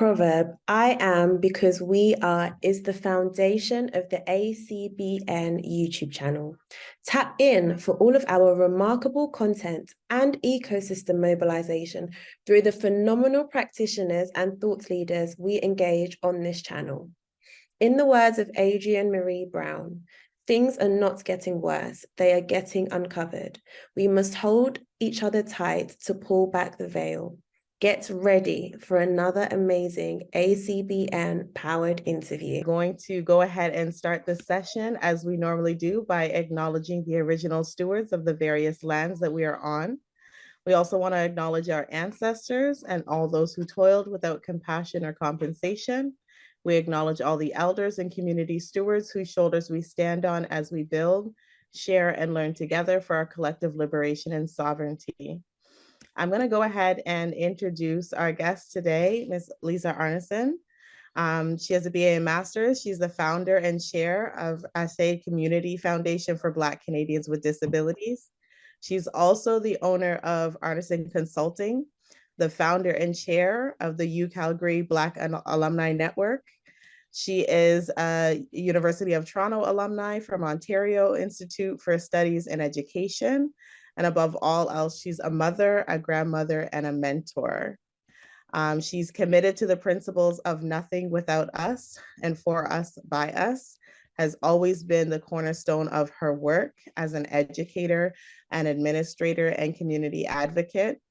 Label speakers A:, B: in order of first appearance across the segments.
A: proverb, I am because we are, is the foundation of the ACBN YouTube channel. Tap in for all of our remarkable content and ecosystem mobilization through the phenomenal practitioners and thought leaders we engage on this channel. In the words of Adrienne Marie Brown, things are not getting worse, they are getting uncovered. We must hold each other tight to pull back the veil. Get ready for another amazing ACBN powered interview.
B: We're going to go ahead and start the session as we normally do by acknowledging the original stewards of the various lands that we are on. We also want to acknowledge our ancestors and all those who toiled without compassion or compensation. We acknowledge all the elders and community stewards whose shoulders we stand on as we build, share, and learn together for our collective liberation and sovereignty. I'm going to go ahead and introduce our guest today, Ms. Liza Arnason. She has a BA and Master's. She's the founder and chair of Ase Community Foundation for Black Canadians with Disabilities. She's also the owner of Arnason Consulting, the founder and chair of the UCalgary Black Alumni Network. She is a University of Toronto alumni from Ontario Institute for Studies in Education. And above all else, she's a mother, a grandmother, and a mentor. She's committed to the principles of nothing without us and for us by us, has always been the cornerstone of her work as an educator, an administrator, and community advocate.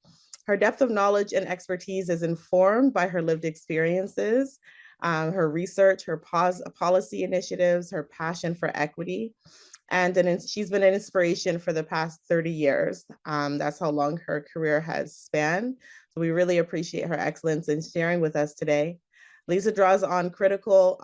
B: Her depth of knowledge and expertise is informed by her lived experiences, her research, her policy initiatives, her passion for equity. And she's been an inspiration for the past 30 years. That's how long her career has spanned. So we really appreciate her excellence in sharing with us today. Liza draws on critical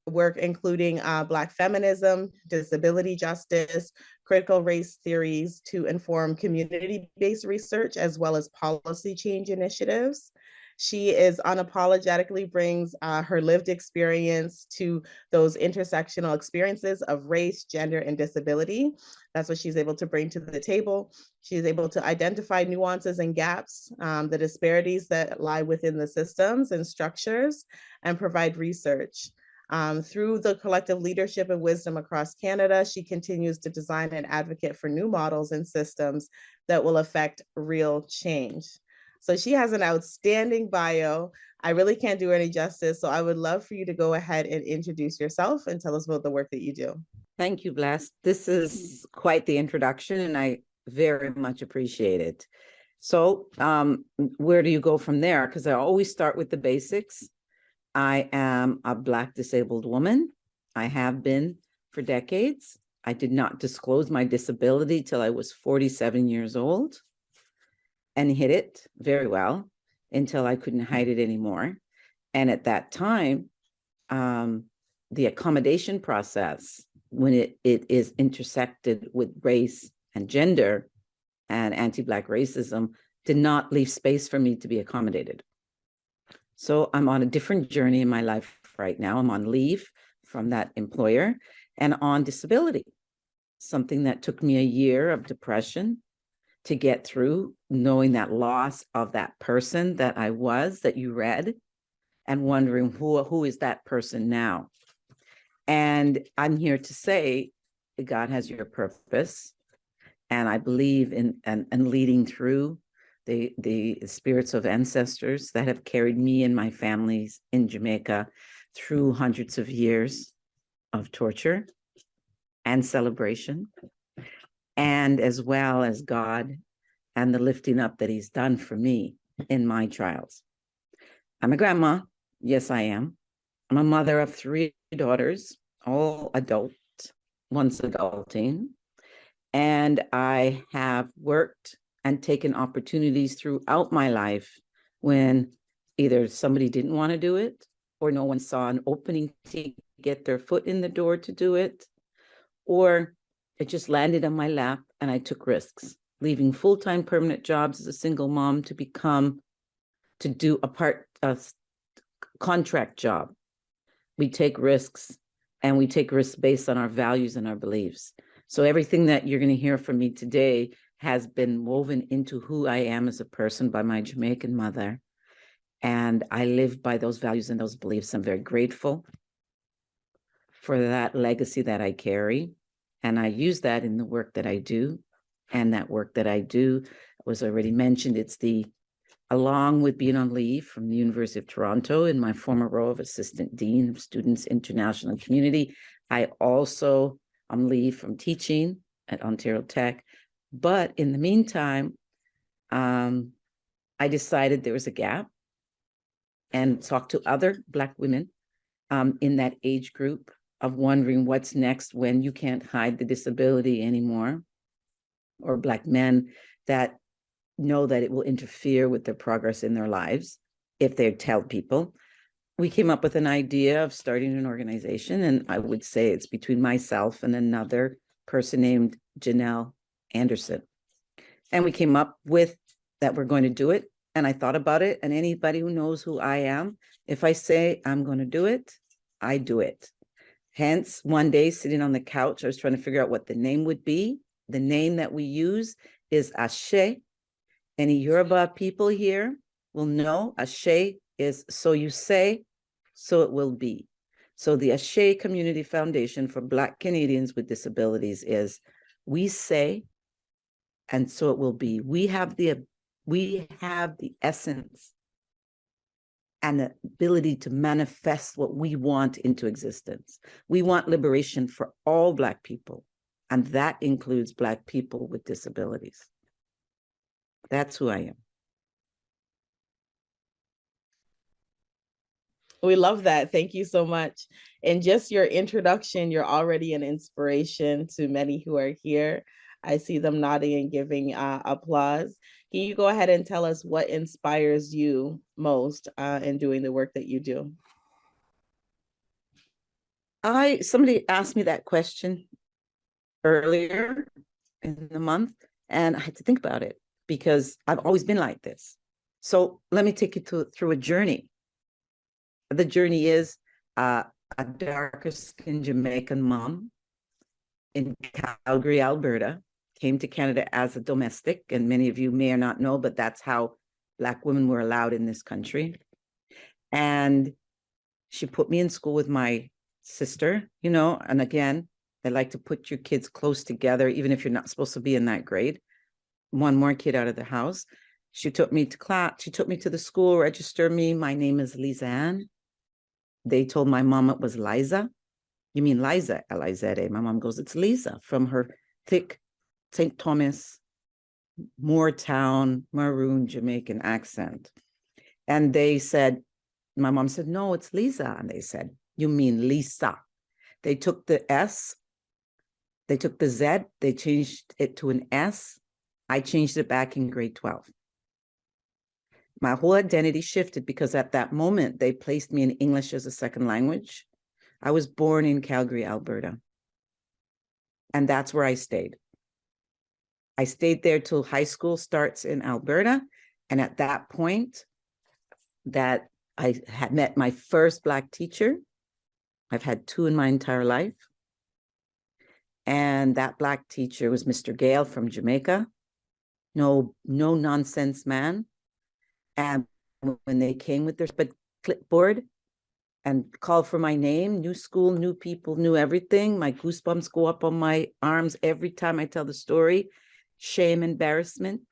B: work, including Black feminism, disability justice, critical race theories to inform community-based research, as well as policy change initiatives. She is unapologetically brings her lived experience to those intersectional experiences of race, gender, and disability. That's what she's able to bring to the table. She's able to identify nuances and gaps, the disparities that lie within the systems and structures, and provide research. Through the collective leadership and wisdom across Canada, she continues to design and advocate for new models and systems that will affect real change. So she has an outstanding bio. I really can't do any justice. So I would love for you to go ahead and introduce yourself and tell us about the work that you do.
C: Thank you, Bless. This is quite the introduction, and I very much appreciate it. So where do you go from there? Because I always start with the basics. I am a Black disabled woman. I have been for decades. I did not disclose my disability till I was 47 years old, and hid it very well until I couldn't hide it anymore. And at that time, the accommodation process, when it is intersected with race and gender and anti-Black racism, did not leave space for me to be accommodated. So I'm on a different journey in my life right now. I'm on leave from that employer and on disability, something that took me a year of depression to get through, knowing that loss of that person that I was, that you read, and wondering who is that person now. And I'm here to say that God has your purpose. And I believe in and leading through the spirits of ancestors that have carried me and my families in Jamaica through hundreds of years of torture and celebration, and as well as God and the lifting up that he's done for me in my trials. I'm a grandma. Yes, I am. I'm a mother of 3 daughters, all adult, one's adulting. And I have worked and taken opportunities throughout my life when either somebody didn't want to do it or no one saw an opening to get their foot in the door to do it, or it just landed on my lap and I took risks, leaving full-time permanent jobs as a single mom to do a contract job. We take risks, and we take risks based on our values and our beliefs. So everything that you're going to hear from me today has been woven into who I am as a person by my Jamaican mother. And I live by those values and those beliefs. I'm very grateful for that legacy that I carry. And I use that in the work that I do. And that work that I do was already mentioned. It's along with being on leave from the University of Toronto in my former role of Assistant Dean of Students International Community, I also on leave from teaching at Ontario Tech. But in the meantime, I decided there was a gap and talked to other Black women in that age group of wondering what's next when you can't hide the disability anymore, or Black men that know that it will interfere with their progress in their lives if they tell people. We came up with an idea of starting an organization, and I would say it's between myself and another person named Janelle Anderson. And we came up with that we're going to do it. And I thought about it, and anybody who knows who I am, if I say I'm going to do it, I do it. Hence, one day sitting on the couch, I was trying to figure out what the name would be. The name that we use is Ase. Any Yoruba people here will know Ase is so you say, so it will be. So the Ase Community Foundation for Black Canadians with Disabilities is we say, and so it will be. We have the essence and the ability to manifest what we want into existence. We want liberation for all Black people, and that includes Black people with disabilities. That's who I am.
B: We love that. Thank you so much. And just your introduction, you're already an inspiration to many who are here. I see them nodding and giving applause. Can you go ahead and tell us what inspires you most in doing the work that you do?
C: Somebody asked me that question earlier in the month, and I had to think about it because I've always been like this. So let me take you through a journey. The journey is a darker skinned Jamaican mom in Calgary, Alberta, came to Canada as a domestic, and many of you may or not know, but that's how Black women were allowed in this country. And she put me in school with my sister, and again, they like to put your kids close together, even if you're not supposed to be in that grade. One more kid out of the house. She took me to class. She took me to the school, registered me. My name is Liza Ann. They told my mom it was Liza. You mean Liza, L-I-Z-A. My mom goes, it's Liza, from her thick St. Thomas, Moortown, maroon Jamaican accent. And they said, my mom said, no, it's Liza. And they said, you mean Lisa. They took the S, they took the Z, they changed it to an S. I changed it back in grade 12. My whole identity shifted because at that moment, they placed me in English as a second language. I was born in Calgary, Alberta. And that's where I stayed. I stayed there till high school starts in Alberta. And at that point, that I had met my first Black teacher. I've had two in my entire life. And that Black teacher was Mr. Gale from Jamaica. No nonsense man. And when they came with their clipboard and called for my name, new school, new people, new everything, my goosebumps go up on my arms every time I tell the story. Shame, embarrassment.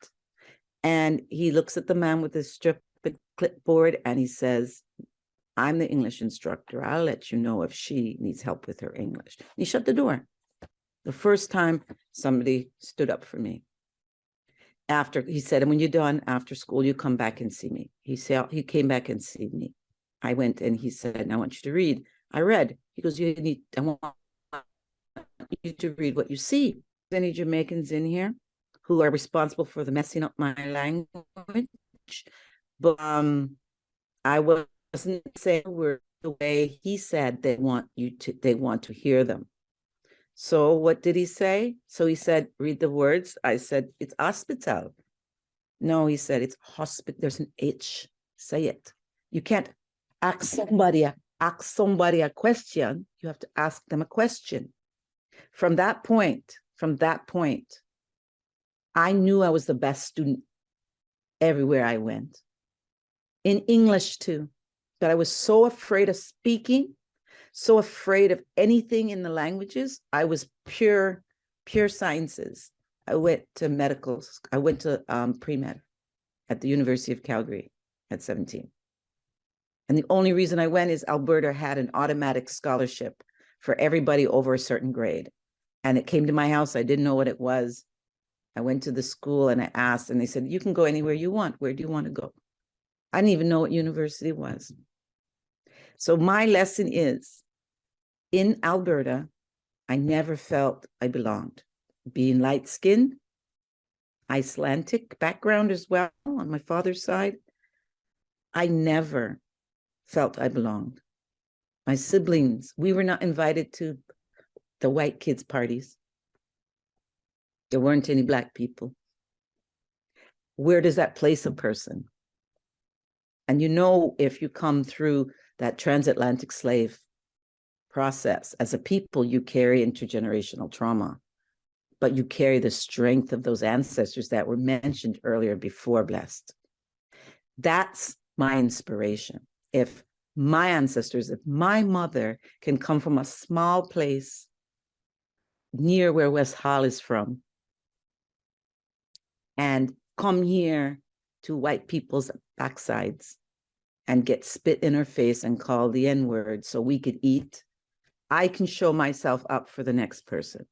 C: And he looks at the man with his stupid clipboard and he says, I'm the English instructor. I'll let you know if she needs help with her English. And he shut the door. The first time somebody stood up for me. After he said, and when you're done after school, you come back and see me. He said, he came back and see me. I went and he said, I want you to read. I read. He goes, I want you to read what you see. Any Jamaicans in here who are responsible for the messing up my language? But I wasn't saying words the way he said they want to hear them. So what did he say? So he said, read the words. I said, it's hospital. No, he said, it's hospital. There's an H. Say it. You can't ask somebody a question. You have to ask them a question. From that point, I knew I was the best student everywhere I went. in English too, but I was so afraid of speaking, so afraid of anything in the languages. I was pure sciences. I went to I went to pre-med at the University of Calgary at 17. And the only reason I went is Alberta had an automatic scholarship for everybody over a certain grade. And it came to my house. I didn't know what it was. I went to the school and I asked, and they said, you can go anywhere you want. Where do you want to go? I didn't even know what university was. So my lesson is, in Alberta, I never felt I belonged. Being light-skinned, Icelandic background as well on my father's side, I never felt I belonged. My siblings, we were not invited to the white kids' parties. There weren't any Black people. Where does that place a person? And you know, if you come through that transatlantic slave process, as a people, you carry intergenerational trauma, but you carry the strength of those ancestors that were mentioned earlier before Blessed. That's my inspiration. If my ancestors, if my mother can come from a small place near where West Hall is from and come here to white people's backsides and get spit in her face and call the N-word so we could eat, I can show myself up for the next person.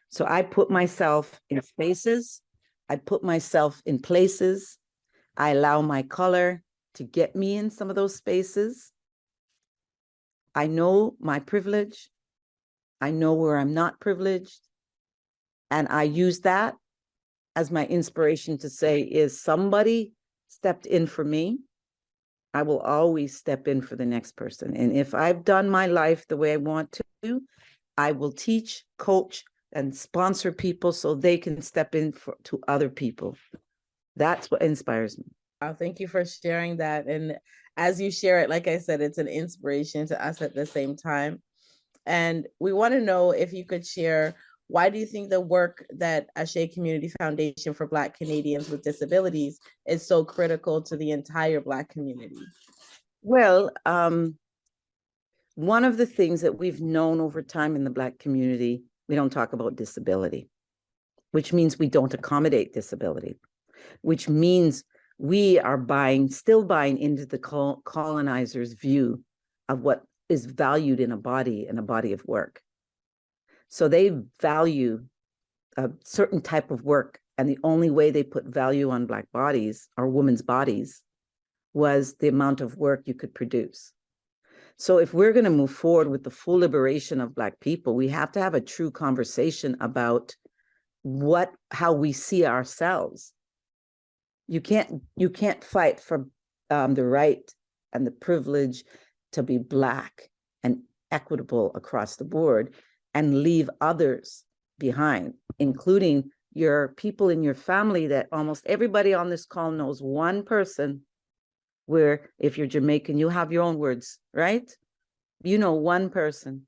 C: So I put myself in spaces, I put myself in places, I allow my color to get me in some of those spaces. I know my privilege, I know where I'm not privileged, and I use that as my inspiration to say, is somebody stepped in for me, I will always step in for the next person. And if I've done my life the way I want to, I will teach, coach, and sponsor people so they can step in to other people. That's what inspires me.
B: Thank you for sharing that. And as you share it, like I said, it's an inspiration to us at the same time. And we want to know if you could share, why do you think the work that Ase Community Foundation for Black Canadians with Disabilities is so critical to the entire Black community?
C: Well, one of the things that we've known over time in the Black community, we don't talk about disability, which means we don't accommodate disability, which means we are still buying into the colonizer's view of what is valued in a body of work. So they value a certain type of work, and the only way they put value on Black bodies or women's bodies was the amount of work you could produce. So if we're going to move forward with the full liberation of Black people, we have to have a true conversation about how we see ourselves. You can't fight for the right and the privilege to be Black and equitable across the board and leave others behind, including your people in your family. That almost everybody on this call knows one person where, if you're Jamaican, you have your own words, right? You know one person.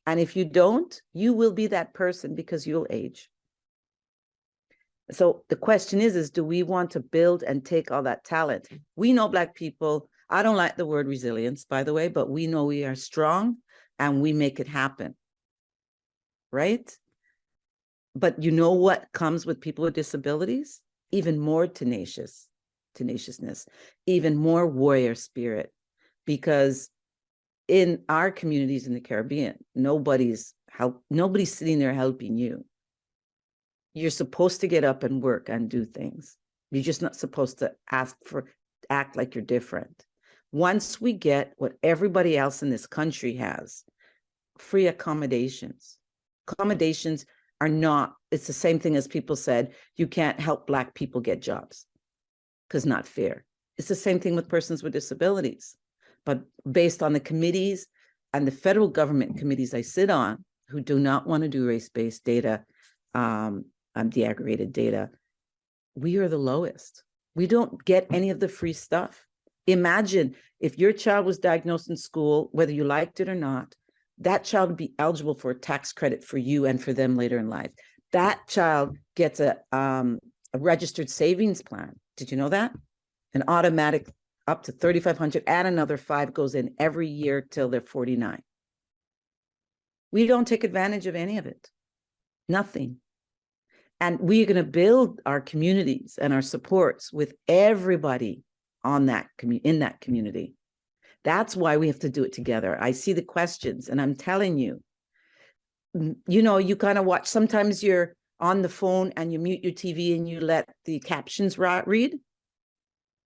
C: And if you don't, you will be that person because you'll age. So the question is do we want to build and take all that talent? We know Black people, I don't like the word resilience, by the way, but we know we are strong and we make it happen, right? But you know what comes with people with disabilities? Even more tenaciousness, even more warrior spirit, because in our communities in the Caribbean, nobody's sitting there helping you. You're supposed to get up and work and do things. You're just not supposed to act like you're different. Once we get what everybody else in this country has, free accommodations. Accommodations are not, it's the same thing as people said, you can't help Black people get jobs because not fair. It's the same thing with persons with disabilities. But based on the committees and the federal government committees I sit on, who do not want to do race-based data, de-aggregated data, we are the lowest. We don't get any of the free stuff. Imagine if your child was diagnosed in school, whether you liked it or not, that child would be eligible for a tax credit for you and for them later in life. That child gets a registered savings plan. Did you know that? an automatic up to 3,500, and another 5 goes in every year till they're 49. We don't take advantage of any of it, nothing. And we're going to build our communities and our supports with everybody on that in that community. That's why we have to do it together. I see the questions, and I'm telling you, you know, you kind of watch, sometimes you're on the phone and you mute your TV and you let the captions read.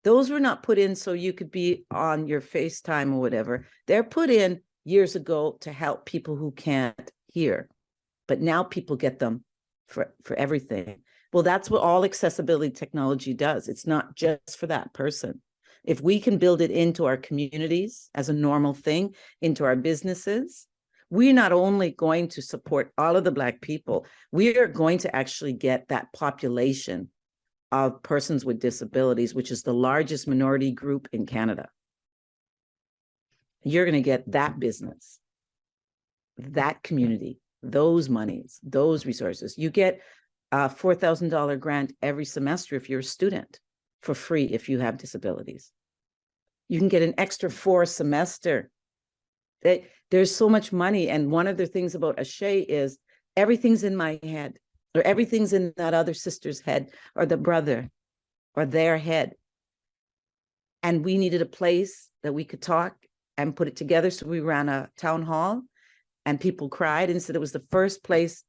C: Those were not put in so you could be on your FaceTime or whatever. They're put in years ago to help people who can't hear. But now people get them for everything. Well, that's what all accessibility technology does. It's not just for that person. If we can build it into our communities as a normal thing, into our businesses, we're not only going to support all of the Black people, we are going to actually get that population of persons with disabilities, which is the largest minority group in Canada. You're going to get that business, that community, those monies, those resources. You get a $4,000 grant every semester if you're a student, for free if you have disabilities. You can get an extra 4 semester. There's so much money. And one of the things about Ase is everything's in my head, or everything's in that other sister's head, or the brother, or their head. And we needed a place that we could talk and put it together. So we ran a town hall, and people cried and said it was the first place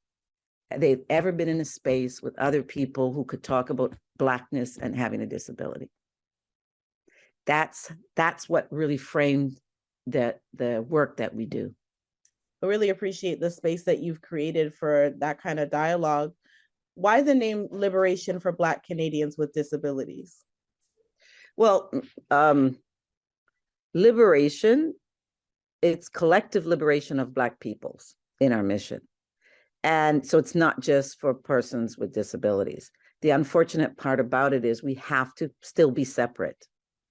C: they've ever been in a space with other people who could talk about Blackness and having a disability. That's what really framed the work that we do.
B: I really appreciate the space that you've created for that kind of dialogue. Why the name Liberation for Black Canadians with Disabilities?
C: Well, liberation, it's collective liberation of Black peoples in our mission. And so it's not just for persons with disabilities. The unfortunate part about it is we have to still be separate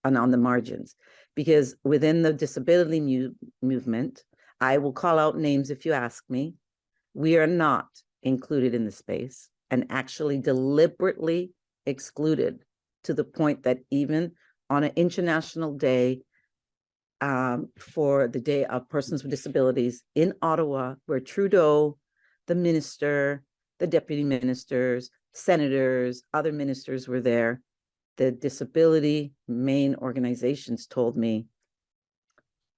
C: and on the margins, because within the disability movement, I will call out names if you ask me, we are not included in the space and actually deliberately excluded, to the point that even on an international day for the Day of Persons with Disabilities in Ottawa, where Trudeau, the minister, the deputy ministers, senators, other ministers were there, the disability main organizations told me,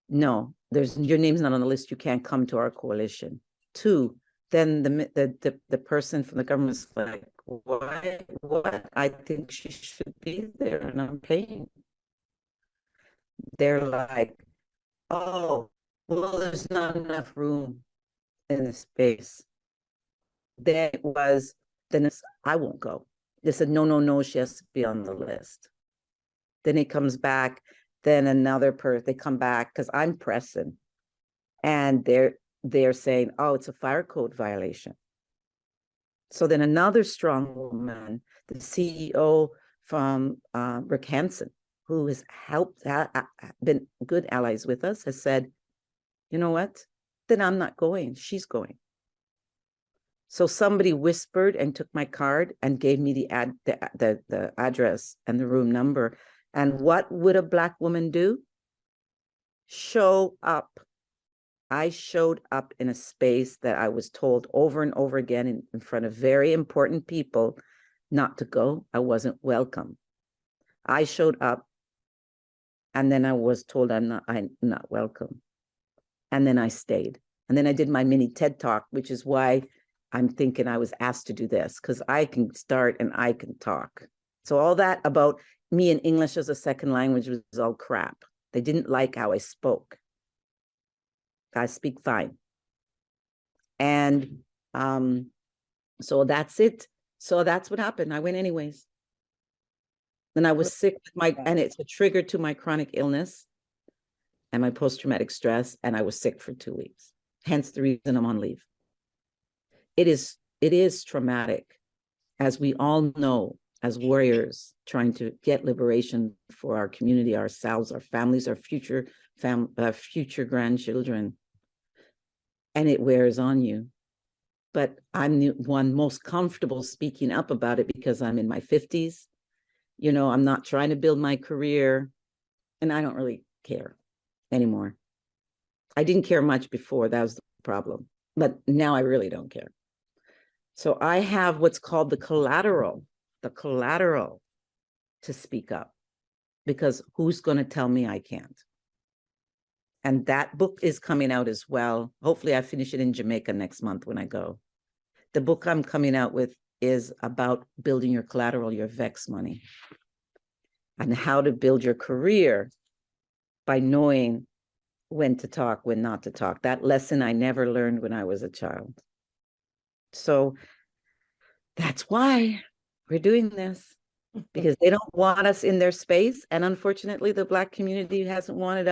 C: no, your name's not on the list, you can't come to our coalition. 2, then the person from the government's like, what? I think she should be there and I'm paying. They're like, oh, well, there's not enough room in the space. Then I won't go. They said, no, she has to be on the list. Then it comes back, then another person, they come back, because I'm pressing. And they're saying, oh, it's a fire code violation. So then another strong woman, the CEO from Rick Hansen, who has been good allies with us, has said, you know what? Then I'm not going, she's going. So somebody whispered and took my card and gave me the address and the room number. And what would a Black woman do? Show up. I showed up in a space that I was told over and over again in front of very important people not to go. I wasn't welcome. I showed up, and then I was told I'm not welcome. And then I stayed. And then I did my mini TED Talk, which is why I'm thinking I was asked to do this, because I can start and I can talk. So all that about me and English as a second language was all crap. They didn't like how I spoke. I speak fine. And so that's it. So that's what happened. I went anyways. Then I was sick and it's a trigger to my chronic illness and my post-traumatic stress. And I was sick for 2 weeks. Hence the reason I'm on leave. It is traumatic, as we all know, as warriors trying to get liberation for our community, ourselves, our families, our future grandchildren. And it wears on you. But I'm the one most comfortable speaking up about it because I'm in my 50s You know, I'm not trying to build my career, and I don't really care anymore. I didn't care much before, that was the problem, but now I really don't care. So I have what's called the collateral to speak up, because who's going to tell me I can't? And that book is coming out as well. Hopefully I finish it in Jamaica next month when I go. The book I'm coming out with is about building your collateral, your VEX money, and how to build your career by knowing when to talk, when not to talk. That lesson I never learned when I was a child. So that's why we're doing this, because they don't want us in their space. And unfortunately, the Black community hasn't want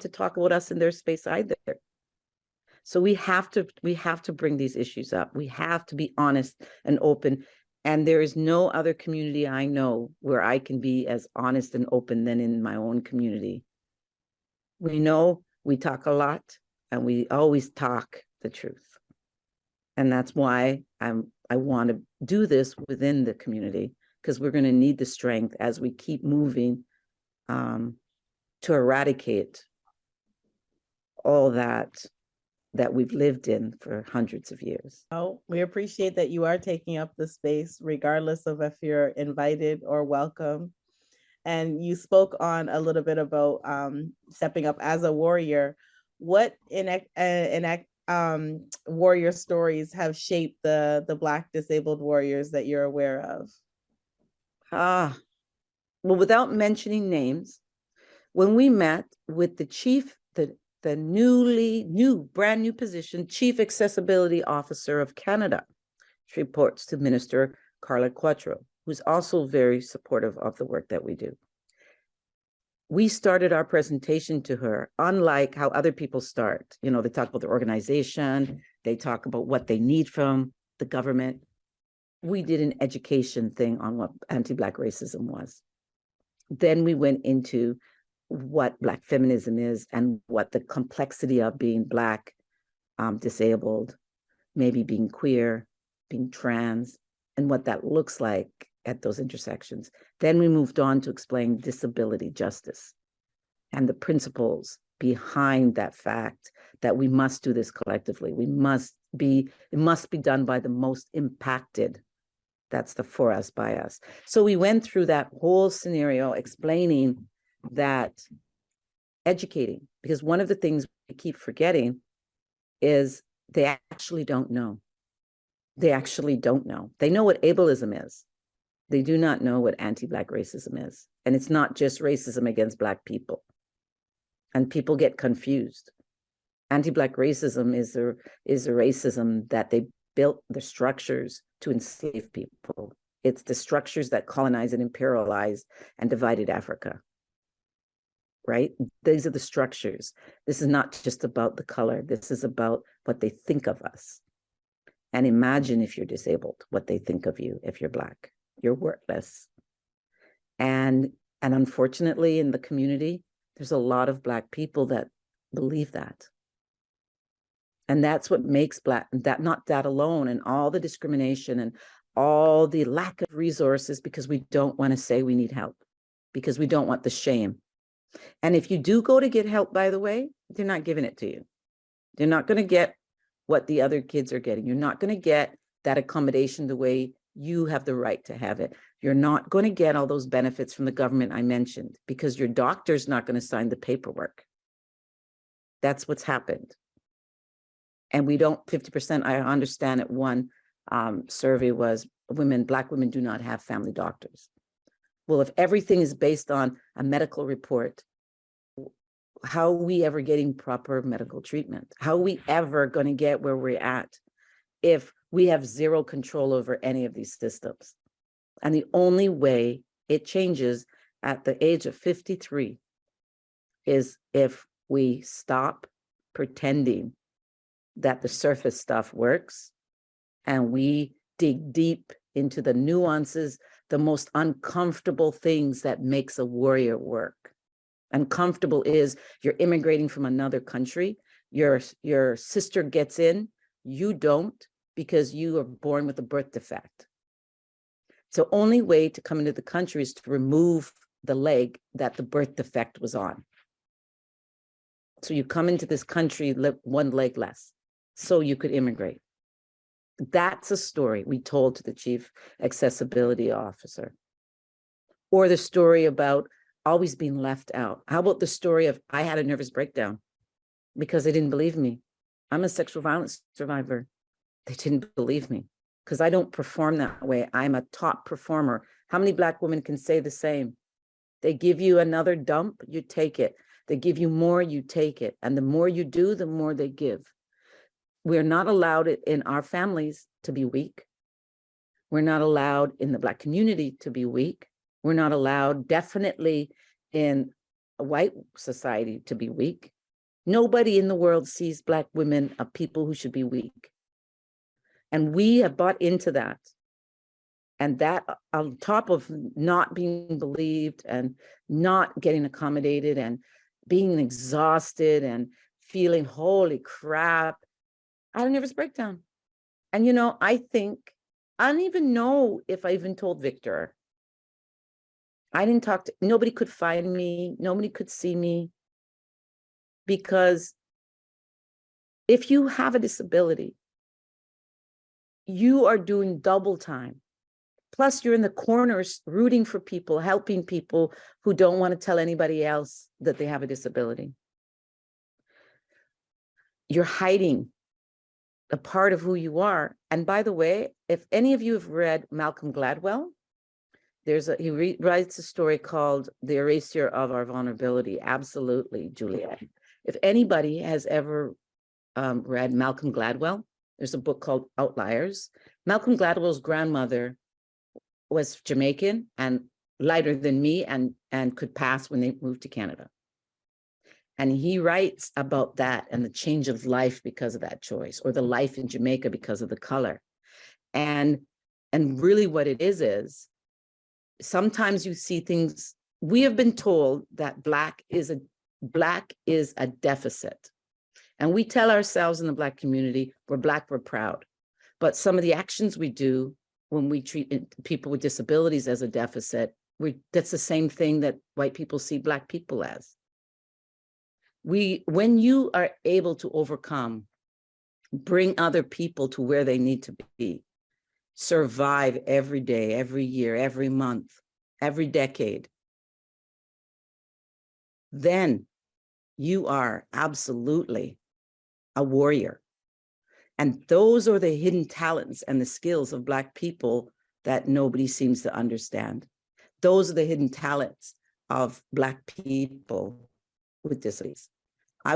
C: to talk about us in their space either. So we have to bring these issues up. We have to be honest and open. And there is no other community I know where I can be as honest and open than in my own community. We know we talk a lot, and we always talk the truth. And that's why I want to do this within the community, because we're going to need the strength as we keep moving to eradicate all that we've lived in for hundreds of years.
B: Oh, we appreciate that you are taking up the space, regardless of if you're invited or welcome. And you spoke on a little bit about stepping up as a warrior. What warrior stories have shaped the Black disabled warriors that you're aware of?
C: Well, without mentioning names, when we met with the chief, the brand new position, Chief Accessibility Officer of Canada, she reports to Minister Carla Quattro, who's also very supportive of the work that we do. We started our presentation to her, unlike how other people start. You know, they talk about the organization, they talk about what they need from the government. We did an education thing on what anti-Black racism was. Then we went into what Black feminism is and what the complexity of being Black, disabled, maybe being queer, being trans, and what that looks like at those intersections. Then we moved on to explain disability justice and the principles behind that fact that we must do this collectively. It must be done by the most impacted. That's the for us, by us. So we went through that whole scenario explaining that, educating, because one of the things we keep forgetting is they actually don't know. They actually don't know. They know what ableism is. They do not know what anti-Black racism is. And it's not just racism against Black people. And people get confused. Anti-Black racism is a racism that they built the structures to enslave people. It's the structures that colonized and imperialized and divided Africa. Right? These are the structures. This is not just about the color. This is about what they think of us. And imagine if you're disabled, what they think of you if you're Black. You're worthless. And unfortunately, in the community, there's a lot of Black people that believe that. And that's what makes Black, not that alone, and all the discrimination and all the lack of resources, because we don't want to say we need help, because we don't want the shame. And if you do go to get help, by the way, they're not giving it to you. They're not going to get what the other kids are getting. You're not going to get that accommodation the way you have the right to have it. You're not going to get all those benefits from the government I mentioned, because your doctor's not going to sign the paperwork. That's what's happened. And we don't, 50%, I understand it, one survey was Black women do not have family doctors. Well, if everything is based on a medical report, how are we ever getting proper medical treatment? How are we ever going to get where we're at if we have zero control over any of these systems? And the only way it changes at the age of 53 is if we stop pretending that the surface stuff works and we dig deep into the nuances, the most uncomfortable things that makes a warrior work. Uncomfortable is you're immigrating from another country, your sister gets in, you don't, because you are born with a birth defect. So only way to come into the country is to remove the leg that the birth defect was on. So you come into this country one leg less, so you could immigrate. That's a story we told to the chief accessibility officer. Or the story about always being left out. How about the story of I had a nervous breakdown because they didn't believe me? I'm a sexual violence survivor. They didn't believe me because I don't perform that way. I'm a top performer. How many Black women can say the same? They give you another dump, you take it. They give you more, you take it. And the more you do, the more they give. We're not allowed it in our families to be weak. We're not allowed in the Black community to be weak. We're not allowed definitely in a white society to be weak. Nobody in the world sees Black women as people who should be weak. And we have bought into that. And that on top of not being believed and not getting accommodated and being exhausted and feeling, holy crap, I had a nervous breakdown. And, you know, I don't even know if I even told Victor. I didn't talk to, nobody could find me. Nobody could see me. Because if you have a disability, you are doing double time. Plus, you're in the corners rooting for people, helping people who don't want to tell anybody else that they have a disability. You're hiding a part of who you are. And by the way, if any of you have read Malcolm Gladwell, he writes a story called The Erasure of Our Vulnerability. Absolutely, Juliet. If anybody has ever read Malcolm Gladwell, there's a book called Outliers. Malcolm Gladwell's grandmother was Jamaican and lighter than me and could pass when they moved to Canada. And he writes about that and the change of life because of that choice, or the life in Jamaica because of the color. And really what it is sometimes you see things, we have been told that Black is a deficit. And we tell ourselves in the Black community, we're Black, we're proud. But some of the actions we do when we treat people with disabilities as a deficit, that's the same thing that white people see Black people as. When you are able to overcome, bring other people to where they need to be, survive every day, every year, every month, every decade, then you are absolutely a warrior. And those are the hidden talents and the skills of Black people that nobody seems to understand. Those are the hidden talents of Black people with disabilities. I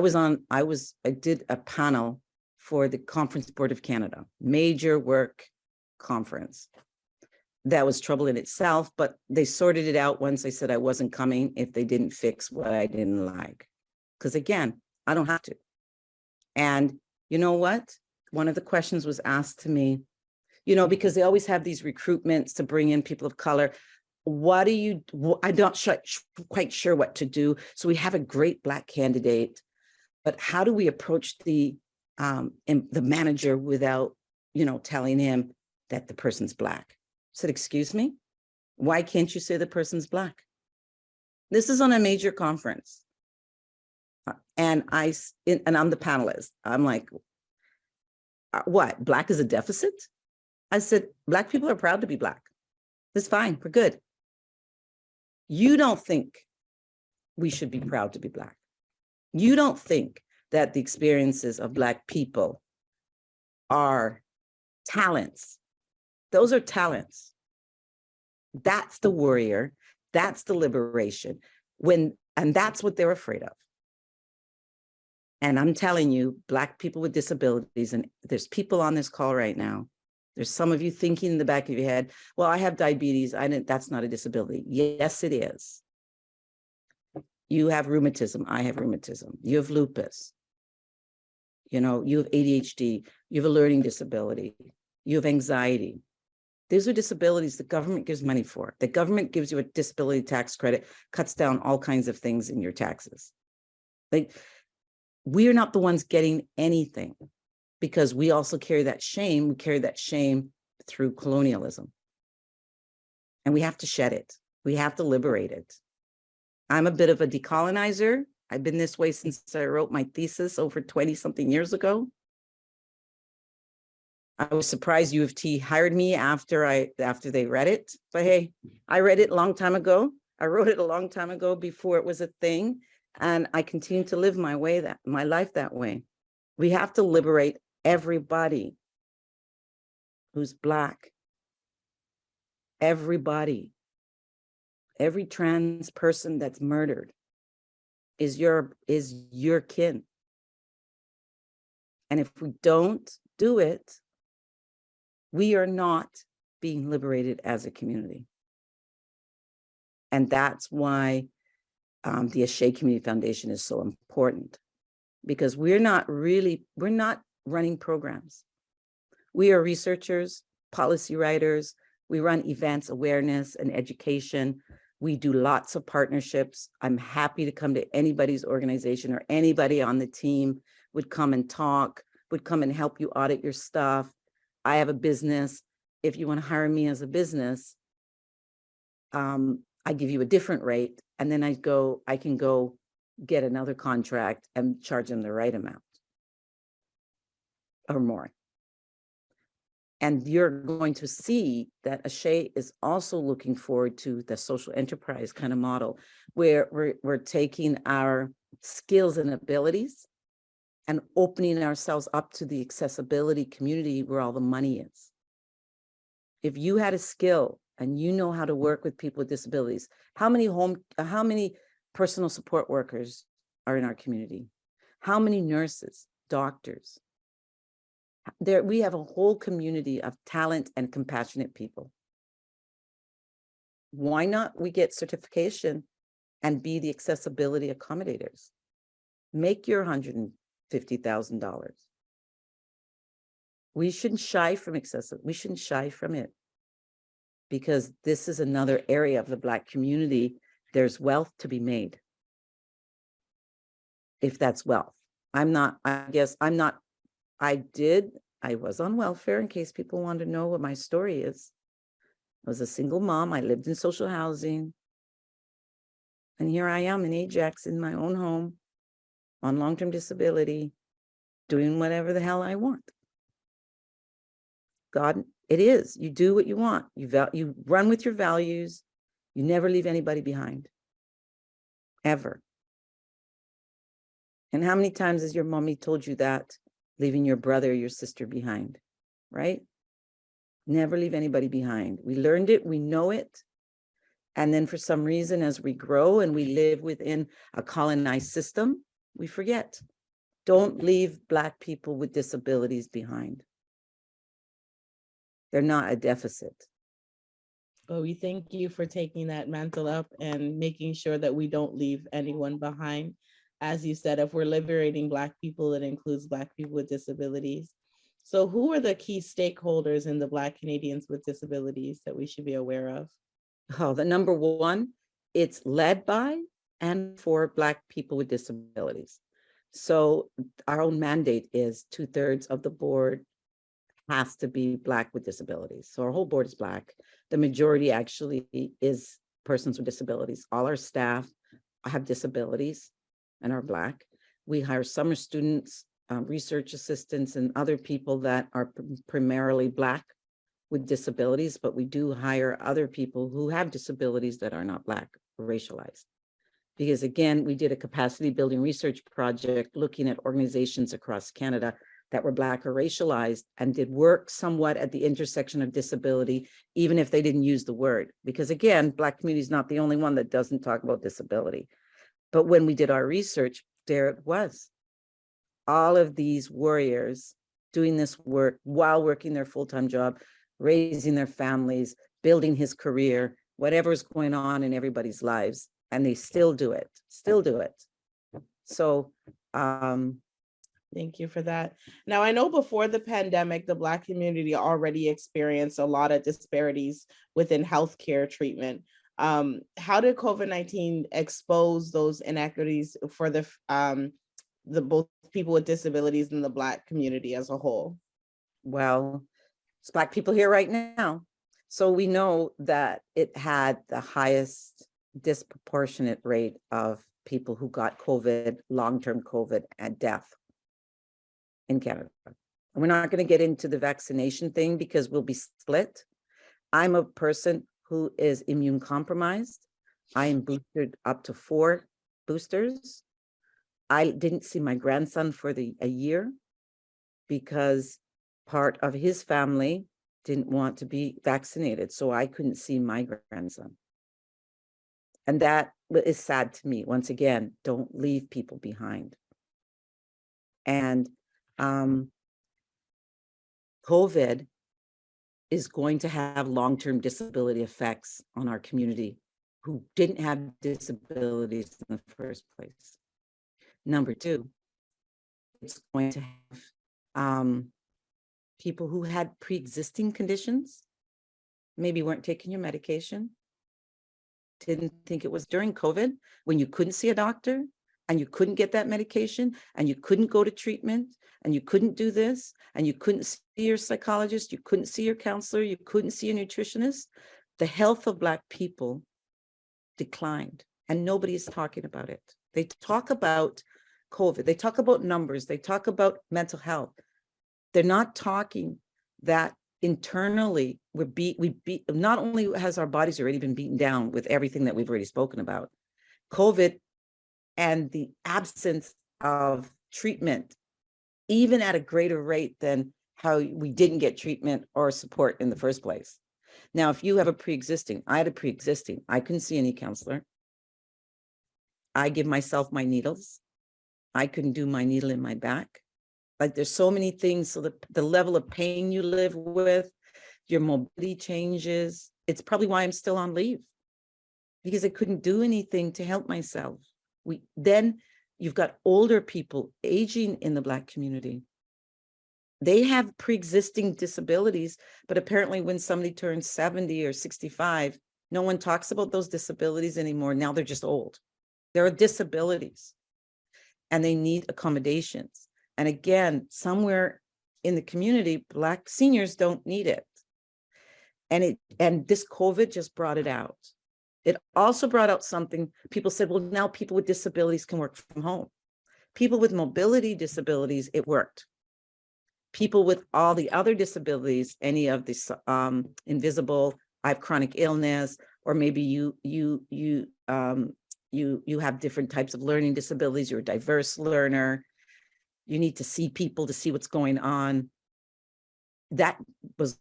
C: did a panel for the Conference Board of Canada, major work conference. That was trouble in itself, but they sorted it out once I said I wasn't coming if they didn't fix what I didn't like. Because again, I don't have to. And you know what? One of the questions was asked to me, you know, because they always have these recruitments to bring in people of color. What do you, I'm not quite sure what to do. So we have a great Black candidate, but how do we approach the manager without, you know, telling him that the person's Black? I said, excuse me, why can't you say the person's Black? This is on a major conference. And I'm the panelist. I'm like, what, Black is a deficit? I said, Black people are proud to be Black. It's fine, we're good. You don't think we should be proud to be Black. You don't think that the experiences of Black people are talents. Those are talents. That's the warrior. That's the liberation. And that's what they're afraid of. And I'm telling you, Black people with disabilities, and there's people on this call right now. There's some of you thinking in the back of your head, well, I have diabetes. That's not a disability. Yes, it is. You have rheumatism. I have rheumatism. You have lupus. You know, you have ADHD. You have a learning disability. You have anxiety. These are disabilities the government gives money for. The government gives you a disability tax credit, cuts down all kinds of things in your taxes. Like, we are not the ones getting anything because we also carry that shame. We carry that shame through colonialism. and we have to shed it. We have to liberate it. I'm a bit of a decolonizer. I've been this way since I wrote my thesis over 20 something years ago. I was surprised UofT hired me after they read it. But hey, I read it a long time ago. I wrote it a long time ago before it was a thing. And I continue to live my life that way. We have to liberate everybody who's Black. Everybody. Every trans person that's murdered is your kin. And if we don't do it, we are not being liberated as a community. And that's why the Ase Community Foundation is so important, because we're not running programs. We are researchers, policy writers. We run events, awareness, and education. We do lots of partnerships. I'm happy to come to anybody's organization, or anybody on the team would come and talk, would come and help you audit your stuff. I have a business. If you want to hire me as a business, I give you a different rate, and then I can go get another contract and charge them the right amount or more. And you're going to see that Ase is also looking forward to the social enterprise kind of model, where we're taking our skills and abilities and opening ourselves up to the accessibility community where all the money is. If you had a skill and you know how to work with people with disabilities, how many personal support workers are in our community? How many nurses, doctors? We have a whole community of talent and compassionate people. Why not we get certification and be the accessibility accommodators? Make your $150,000. We shouldn't shy from we shouldn't shy from it, because this is another area of the Black community. There's wealth to be made. If that's wealth. I was on welfare, in case people want to know what my story is. I was a single mom. I lived in social housing. And here I am in Ajax in my own home on long-term disability, doing whatever the hell I want. God, it is. You do what you want. You run with your values. You never leave anybody behind. Ever. And how many times has your mommy told you that, leaving your brother or your sister behind, right? Never leave anybody behind. We learned it, we know it. And then for some reason, as we grow and we live within a colonized system, we forget. Don't leave Black people with disabilities behind. They're not a deficit.
B: Well, we thank you for taking that mantle up and making sure that we don't leave anyone behind. As you said, if we're liberating Black people, it includes Black people with disabilities. So who are the key stakeholders in the Black Canadians with disabilities that we should be aware of?
C: Oh, the number one, it's led by and for Black people with disabilities. So our own mandate is 2/3 of the board has to be Black with disabilities. So our whole board is Black. The majority actually is persons with disabilities. All our staff have disabilities and are Black. We hire summer students, research assistants, and other people that are primarily Black with disabilities, but we do hire other people who have disabilities that are not Black or racialized. Because again, we did a capacity building research project looking at organizations across Canada that were Black or racialized and did work somewhat at the intersection of disability, even if they didn't use the word. Because again, Black community is not the only one that doesn't talk about disability. But when we did our research, there it was. All of these warriors doing this work while working their full-time job, raising their families, building his career, whatever's going on in everybody's lives, and they still do it. So,
B: thank you for that. Now, I know before the pandemic, the Black community already experienced a lot of disparities within healthcare treatment. How did COVID-19 expose those inequities for the both people with disabilities and the Black community as a whole?
C: well, it's Black people here right now. So we know that it had the highest disproportionate rate of people who got COVID, long-term COVID, and death in Canada. We're not going to get into the vaccination thing because we'll be split. I'm a person who is immune compromised. I am boosted up to 4 boosters. I didn't see my grandson for a year because part of his family didn't want to be vaccinated. So I couldn't see my grandson. And that is sad to me. Once again, don't leave people behind. And COVID is going to have long-term disability effects on our community who didn't have disabilities in the first place. Number 2, it's going to have people who had pre-existing conditions, maybe weren't taking your medication, didn't think it was during COVID when you couldn't see a doctor and you couldn't get that medication and you couldn't go to treatment and you couldn't do this and you couldn't see your psychologist, you couldn't see your counselor, you couldn't see a nutritionist. The health of Black people declined and nobody is talking about it. They talk about COVID, they talk about numbers, they talk about mental health. They're not talking that internally not only has our bodies already been beaten down with everything that we've already spoken about, COVID and the absence of treatment, even at a greater rate than how we didn't get treatment or support in the first place. Now, if you have a pre-existing, I had a pre-existing, I couldn't see any counselor. I give myself my needles. I couldn't do my needle in my back. Like there's so many things. So the level of pain you live with, your mobility changes. It's probably why I'm still on leave, because I couldn't do anything to help myself. Then you've got older people aging in the Black community. They have pre-existing disabilities, but apparently when somebody turns 70 or 65, no one talks about those disabilities anymore. Now they're just old. There are disabilities and they need accommodations. And again, somewhere in the community, Black seniors don't need it. And this COVID just brought it out. It also brought out something. People said, well, now people with disabilities can work from home. People with mobility disabilities, it worked. People with all the other disabilities, any of this invisible, I have chronic illness, or maybe you have different types of learning disabilities, you're a diverse learner, you need to see people to see what's going on. That was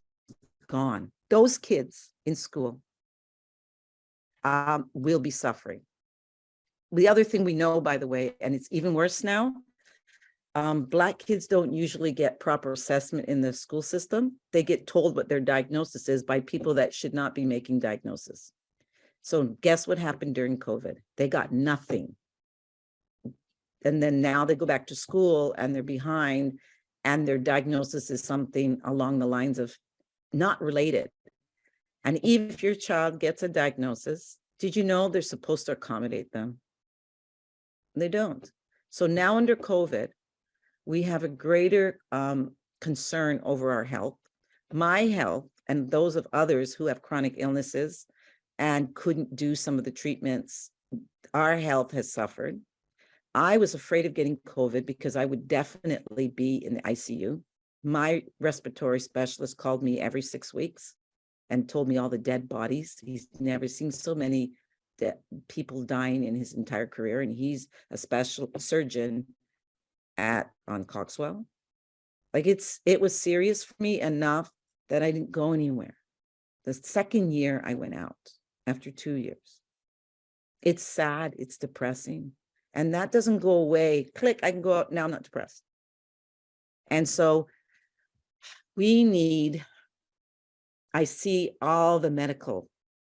C: gone. Those kids in school will be suffering. The other thing we know, by the way, and it's even worse now, Black kids don't usually get proper assessment in the school system. They get told what their diagnosis is by people that should not be making diagnoses. So guess what happened during COVID? They got nothing. And then now they go back to school and they're behind and their diagnosis is something along the lines of not related. And even if your child gets a diagnosis, did you know they're supposed to accommodate them? They don't. So now under COVID, we have a greater concern over our health, my health, and those of others who have chronic illnesses and couldn't do some of the treatments. Our health has suffered. I was afraid of getting COVID because I would definitely be in the ICU. My respiratory specialist called me every 6 weeks and told me all the dead bodies. He's never seen so many people dying in his entire career, and he's a special surgeon on Coxwell. Like it was serious for me enough that I didn't go anywhere. The second year I went out after 2 years. It's sad, it's depressing. And that doesn't go away. Click, I can go out now, I'm not depressed. And so I see all the medical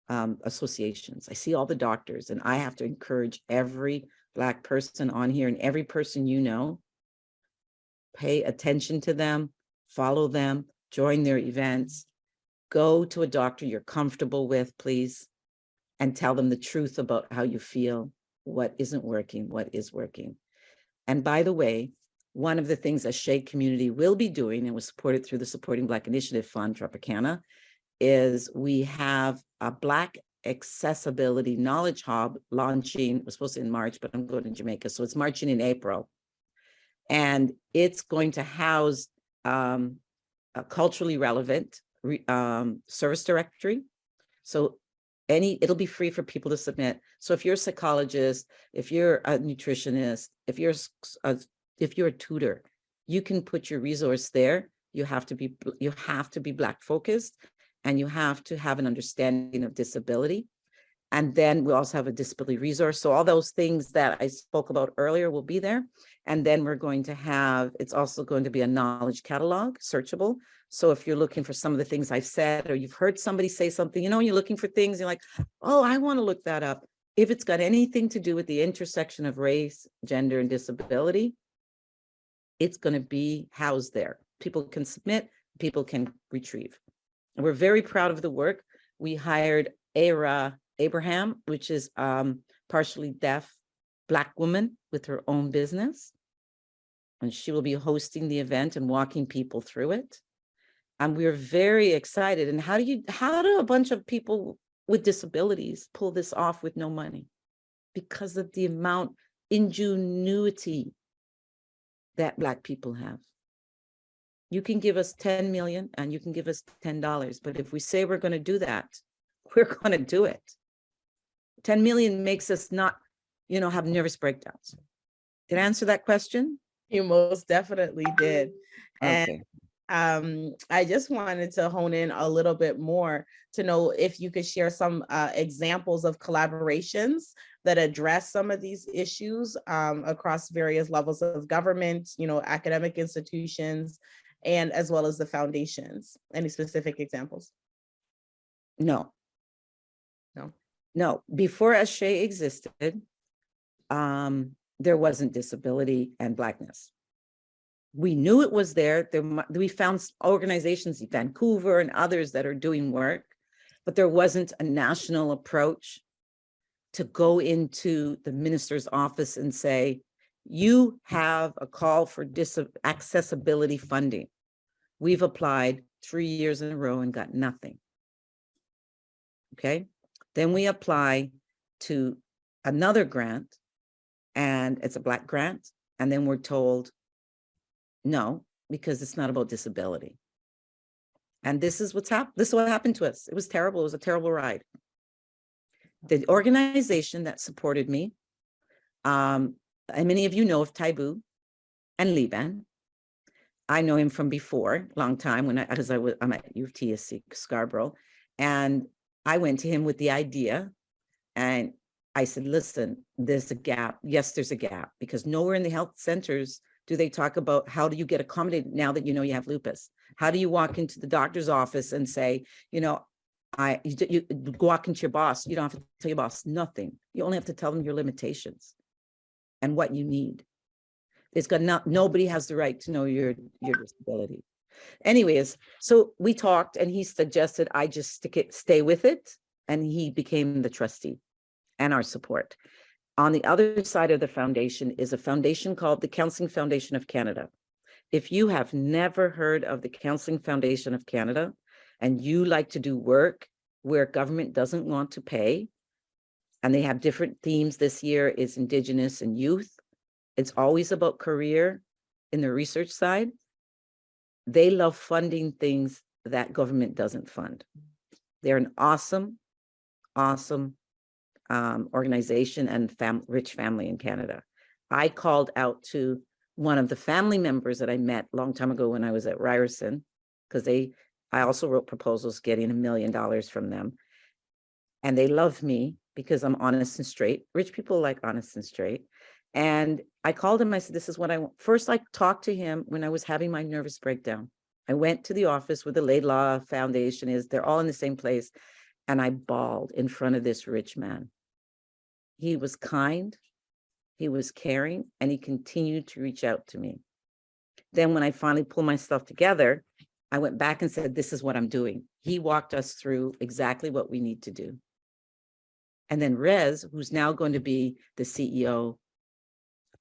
C: associations. I see all the doctors, and I have to encourage every Black person on here and every person you know, pay attention to them, follow them, join their events, go to a doctor you're comfortable with, please, and tell them the truth about how you feel, what isn't working, what is working. And by the way, one of the things Ase Community will be doing, and was supported through the Supporting Black Initiative Fund, Tropicana, is we have a Black Accessibility Knowledge Hub launching. It was supposed to be in March, but I'm going to Jamaica, so it's marching in April. And it's going to house a culturally relevant service directory. So it'll be free for people to submit. So if you're a psychologist, if you're a nutritionist, if you're a tutor, you can put your resource there. You have to be Black focused, and you have to have an understanding of disability. And then we also have a disability resource. So all those things that I spoke about earlier will be there. And then we're going to have, it's also going to be a knowledge catalog, searchable. So if you're looking for some of the things I've said, or you've heard somebody say something, you're looking for things, you're like, oh, I want to look that up. If it's got anything to do with the intersection of race, gender, and disability, it's going to be housed there. People can submit, people can retrieve. And we're very proud of the work. We hired Ara Abraham, which is partially deaf Black woman with her own business. And she will be hosting the event and walking people through it. And we're very excited. And how do a bunch of people with disabilities pull this off with no money? Because of the amount ingenuity that Black people have. You can give us 10 million and you can give us $10. But if we say we're going to do that, we're going to do it. 10 million makes us not, have nervous breakdowns. Did I answer that question?
B: You most definitely did.
C: Okay.
B: And I just wanted to hone in a little bit more to know if you could share some examples of collaborations that address some of these issues across various levels of government, academic institutions, and as well as the foundations. Any specific examples?
C: No. Before Ase existed, there wasn't disability and Blackness. We knew it was there. We found organizations in Vancouver and others that are doing work, but there wasn't a national approach to go into the minister's office and say, you have a call for accessibility funding. We've applied 3 years in a row and got nothing. Okay. Then we apply to another grant, and it's a Black grant. And then we're told, no, because it's not about disability. And this is what's happened. This is what happened to us. It was terrible. It was a terrible ride. The organization that supported me, and many of you know of Taibu and Liban. I know him from before, long time, I'm at UofT Scarborough, and I went to him with the idea, and I said, listen, there's a gap. Yes, there's a gap, because nowhere in the health centers do they talk about how do you get accommodated now that you know you have lupus? How do you walk into the doctor's office and say, you walk into your boss, you don't have to tell your boss nothing. You only have to tell them your limitations and what you need. It's got nobody has the right to know your disability. Anyways, so we talked and he suggested I just stay with it. And he became the trustee and our support. On the other side of the foundation is a foundation called the Counseling Foundation of Canada. If you have never heard of the Counseling Foundation of Canada and you like to do work where government doesn't want to pay, and they have different themes this year is Indigenous and youth. It's always about career in the research side. They love funding things that government doesn't fund. They're an awesome organization and rich family in Canada. I called out to one of the family members that I met a long time ago when I was at Ryerson, because I also wrote proposals getting $1 million from them. And they love me because I'm honest and straight. Rich people like honest and straight. And I called him, I said, this is what I want. First, I talked to him when I was having my nervous breakdown. I went to the office where the Laidlaw Foundation is. They're all in the same place. And I bawled in front of this rich man. He was kind, he was caring, and he continued to reach out to me. Then when I finally pulled my stuff together, I went back and said, this is what I'm doing. He walked us through exactly what we need to do. And then Rez, who's now going to be the CEO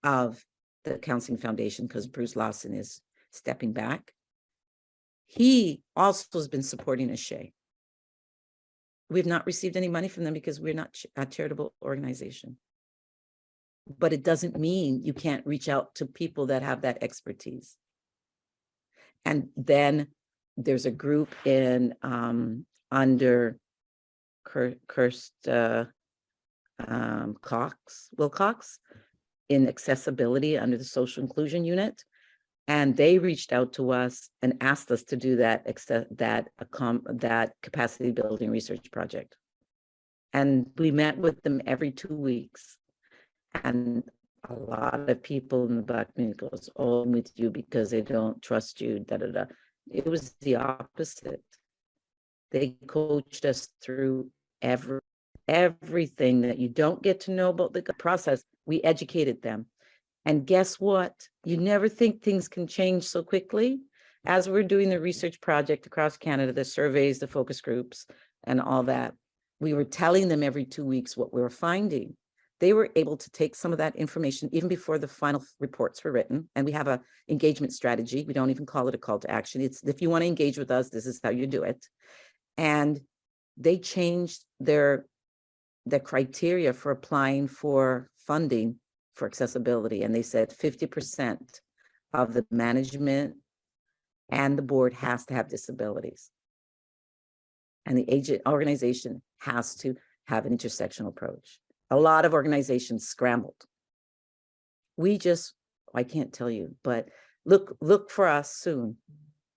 C: of the Counseling Foundation, because Bruce Lawson is stepping back, he also has been supporting Ase. We've not received any money from them because we're not a charitable organization. But it doesn't mean you can't reach out to people that have that expertise. And then there's a group in under Wilcox in accessibility under the social inclusion unit. And they reached out to us and asked us to do that capacity building research project. And we met with them every 2 weeks. And a lot of people in the Black community goes, oh, I'm with you because they don't trust you, da, da, da. It was the opposite. They coached us through everything that you don't get to know about the process. We educated them. And guess what? You never think things can change so quickly. As we're doing the research project across Canada, the surveys, the focus groups, and all that, we were telling them every 2 weeks what we were finding. They were able to take some of that information even before the final reports were written. And we have an engagement strategy. We don't even call it a call to action. It's if you want to engage with us, this is how you do it. And they changed their criteria for applying for funding for accessibility. And they said 50% of the management and the board has to have disabilities. And the organization has to have an intersectional approach. A lot of organizations scrambled. I can't tell you, but look for us soon,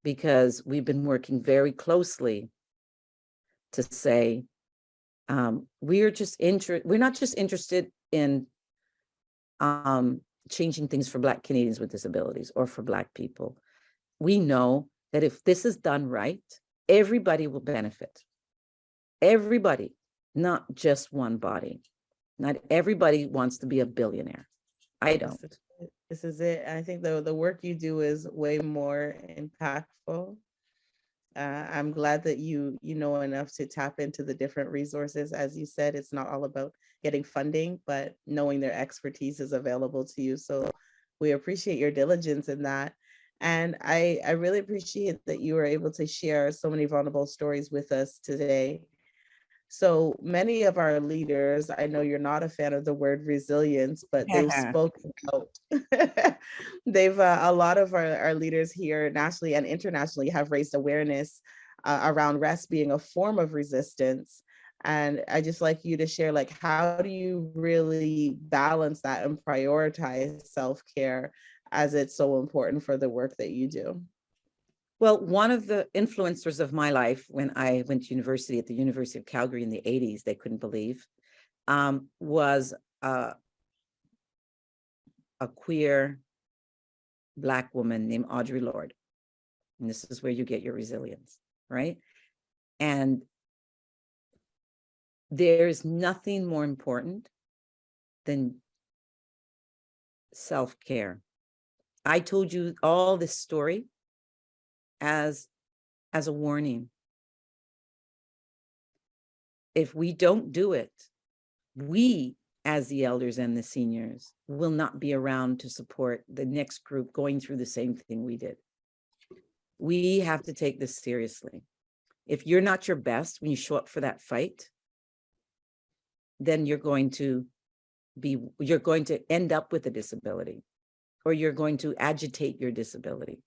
C: because we've been working very closely to say, we're not just interested in changing things for Black Canadians with disabilities or for Black people. We know that if this is done right, everybody will benefit. Everybody, not just one body. Not everybody wants to be a billionaire. I don't.
B: This is it. I think the work you do is way more impactful. I'm glad that you know enough to tap into the different resources. As you said, it's not all about getting funding, but knowing their expertise is available to you. So we appreciate your diligence in that. And I really appreciate that you were able to share so many vulnerable stories with us today. So many of our leaders, I know you're not a fan of the word resilience, but they've spoken out. A lot of our leaders here nationally and internationally have raised awareness around rest being a form of resistance. And I just like you to share, like, how do you really balance that and prioritize self-care as it's so important for the work that you do?
C: Well, one of the influencers of my life when I went to university at the University of Calgary in the 80s, they couldn't believe, was a queer Black woman named Audre Lorde. And this is where you get your resilience, right? And there is nothing more important than self-care. I told you all this story as a warning. If we don't do it, we as the elders and the seniors will not be around to support the next group going through the same thing we did. We have to take this seriously. If you're not your best when you show up for that fight, then you're going to end up with a disability, or you're going to agitate your disability.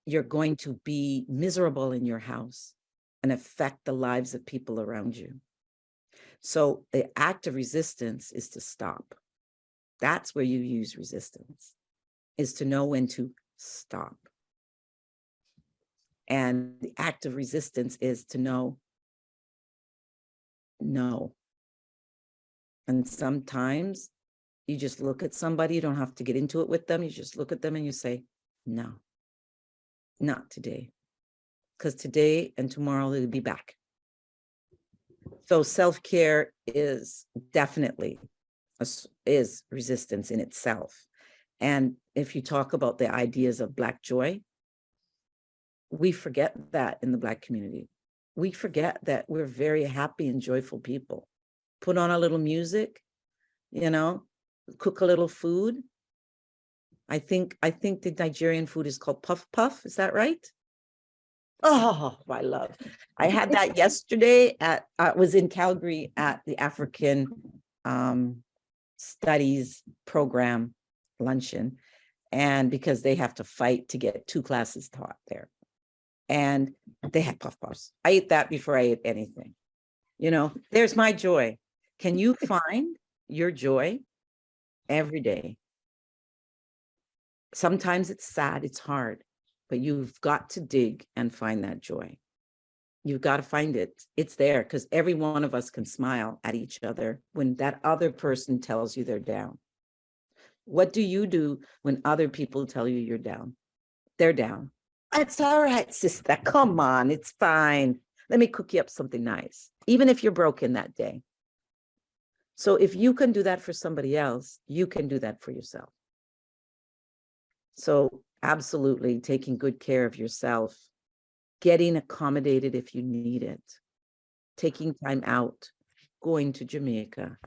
C: You're going to be miserable in your house and affect the lives of people around you. So the act of resistance is to stop. That's where you use resistance, is to know when to stop. And the act of resistance is to know no. And sometimes you just look at somebody, you don't have to get into it with them. You just look at them and you say, no, not today. Because today and tomorrow they'll be back. So self-care is definitely is resistance in itself. And if you talk about the ideas of Black joy, we forget that in the Black community. We forget that we're very happy and joyful people. Put on a little music, cook a little food. I think the Nigerian food is called puff puff. Is that right? Oh, my love. I had that yesterday I was in Calgary at the African Studies Program luncheon. And because they have to fight to get 2 classes taught there. And they had puff puffs. I ate that before I ate anything. You know, there's my joy. Can you find your joy every day? Sometimes it's sad, it's hard, but you've got to dig and find that joy. You've got to find it. It's there because every one of us can smile at each other when that other person tells you they're down. What do you do when other people tell you you're down? They're down. It's all right, sister. Come on, it's fine. Let me cook you up something nice, even if you're broken that day. So if you can do that for somebody else, you can do that for yourself. So absolutely taking good care of yourself, getting accommodated if you need it, taking time out, going to Jamaica,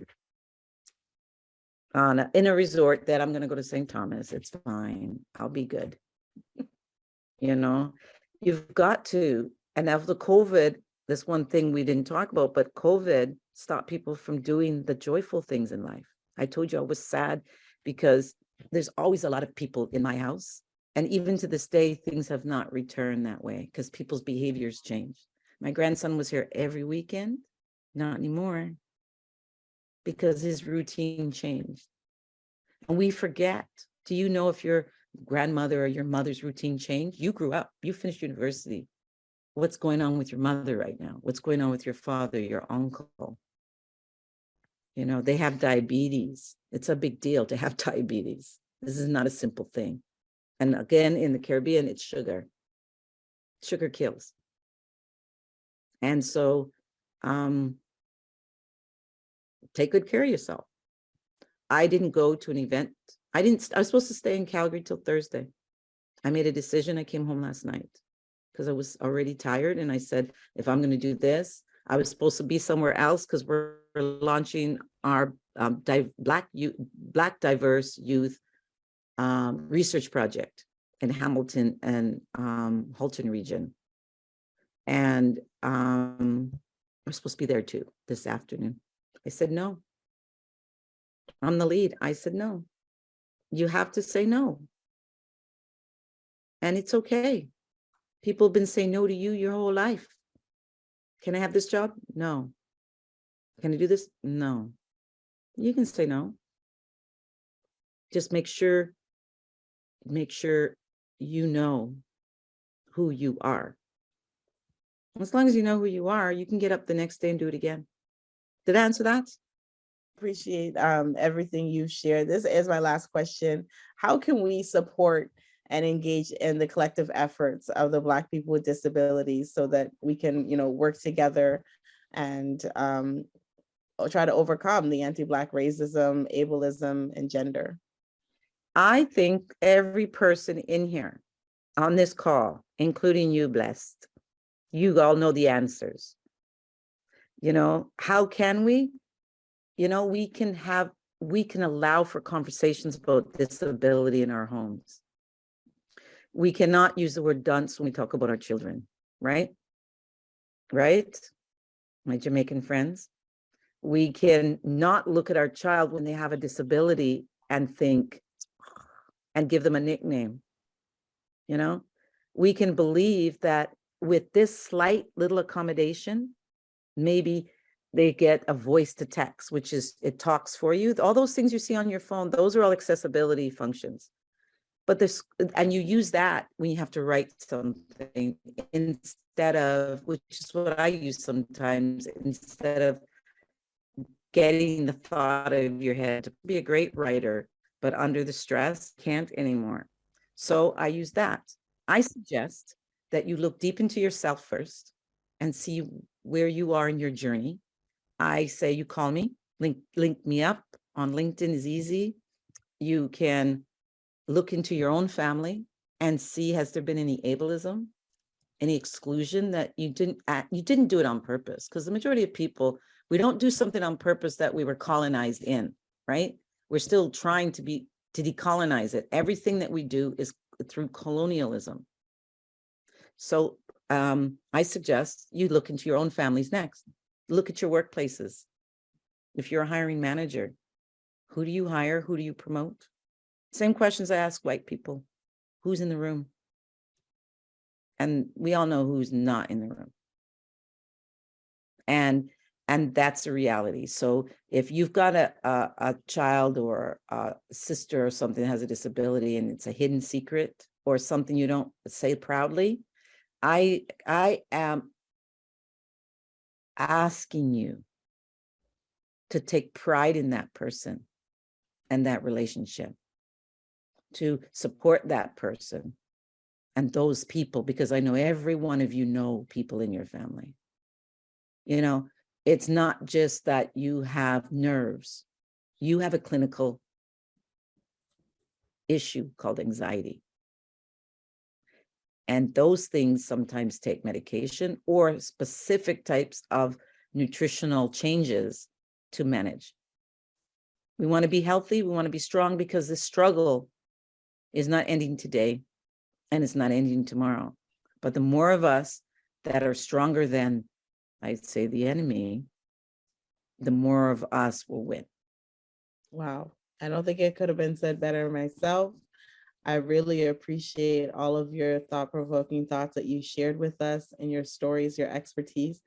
C: in a resort that I'm going to go to St. Thomas. It's fine. I'll be good. You know, you've got to, and after COVID, this one thing we didn't talk about, but COVID stopped people from doing the joyful things in life. I told you I was sad because there's always a lot of people in my house. And even to this day, things have not returned that way because people's behaviors change. My grandson was here every weekend, not anymore, because his routine changed. And we forget. Do you know if your grandmother or your mother's routine changed? You grew up, you finished university. What's going on with your mother right now? What's going on with your father, your uncle? You know, they have diabetes. It's a big deal to have diabetes. This is not a simple thing. And again, in the Caribbean, it's sugar. Sugar kills. And so take good care of yourself. I didn't go to an event. I was supposed to stay in Calgary till Thursday. I made a decision. I came home last night because I was already tired. And I said, if I'm going to do this, I was supposed to be somewhere else because we're launching our Black diverse youth research project in Hamilton and Halton region. And we're supposed to be there too this afternoon. I said, no. I'm the lead. I said, no. You have to say no. And it's okay. People have been saying no to you your whole life. Can I have this job? No. Can I do this? No. You can say no. Just make sure you know who you are. As long as you know who you are, you can get up the next day and do it again. Did I answer that?
B: Appreciate everything you've shared. This is my last question. How can we support and engage in the collective efforts of the Black people with disabilities so that we can, work together and try to overcome the anti-Black racism, ableism, and gender?
C: I think every person in here on this call, including you, Blessed, you all know the answers. How can we? We can allow for conversations about disability in our homes. We cannot use the word dunce when we talk about our children, right? Right? My Jamaican friends. We can not look at our child when they have a disability and think, and give them a nickname. We can believe that with this slight little accommodation, maybe they get a voice to text, which is, it talks for you. All those things you see on your phone, those are all accessibility functions. But and you use that when you have to write something instead of, which is what I use sometimes, instead of getting the thought of your head to be a great writer, but under the stress, can't anymore. So I use that. I suggest that you look deep into yourself first and see where you are in your journey. I say you call me, link me up on LinkedIn is easy. You can look into your own family and see, has there been any ableism, any exclusion that you didn't do it on purpose? Because the majority of people, we don't do something on purpose that we were colonized in, right? We're still trying to decolonize it. Everything that we do is through colonialism. So I suggest you look into your own families next. Look at your workplaces. If you're a hiring manager, who do you hire? Who do you promote? Same questions I ask white people. Who's in the room? And we all know who's not in the room. And that's the reality. So if you've got a child or a sister or something that has a disability and it's a hidden secret or something you don't say proudly, I am asking you to take pride in that person and that relationship, to support that person and those people, because I know every one of you know people in your family. You know, it's not just that you have nerves, you have a clinical issue called anxiety. And those things sometimes take medication or specific types of nutritional changes to manage. We want to be healthy, we want to be strong, because the struggle is not ending today and it's not ending tomorrow. But the more of us that are stronger than, I'd say, the enemy, the more of us will win.
B: Wow. I don't think it could have been said better myself. I really appreciate all of your thought-provoking thoughts that you shared with us and your stories, your expertise.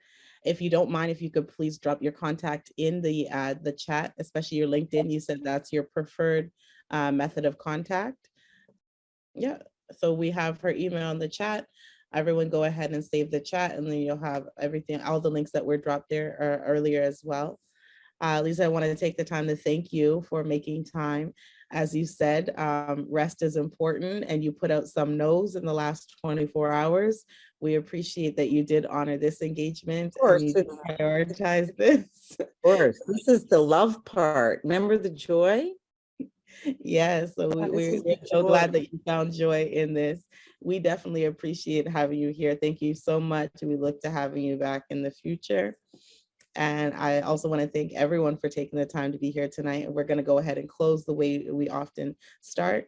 B: If you don't mind, if you could please drop your contact in the chat, especially your LinkedIn. You said that's your preferred method of contact. Yeah, so we have her email in the chat. Everyone go ahead and save the chat, and then you'll have everything, all the links that were dropped there earlier as well. Liza, I want to take the time to thank you for making time. As you said, rest is important, and you put out some no's in the last 24 hours. We appreciate that you did honor this engagement and you did prioritize this.
C: Of course, this is the love part. Remember the joy?
B: Yes, so we're so glad that you found joy in this. We definitely appreciate having you here. Thank you so much. We look to having you back in the future. And I also want to thank everyone for taking the time to be here tonight. And we're going to go ahead and close the way we often start.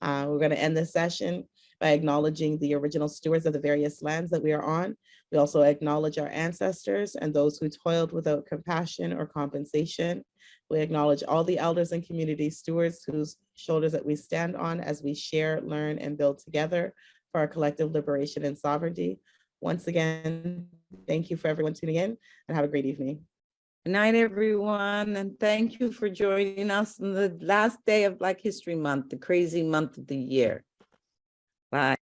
B: We're going to end this session by acknowledging the original stewards of the various lands that we are on. We also acknowledge our ancestors and those who toiled without compassion or compensation. We acknowledge all the elders and community stewards whose shoulders that we stand on as we share, learn, and build together for our collective liberation and sovereignty. Once again, thank you for everyone tuning in, and have a great evening.
C: Good night, everyone. And thank you for joining us on the last day of Black History Month, the crazy month of the year. Bye.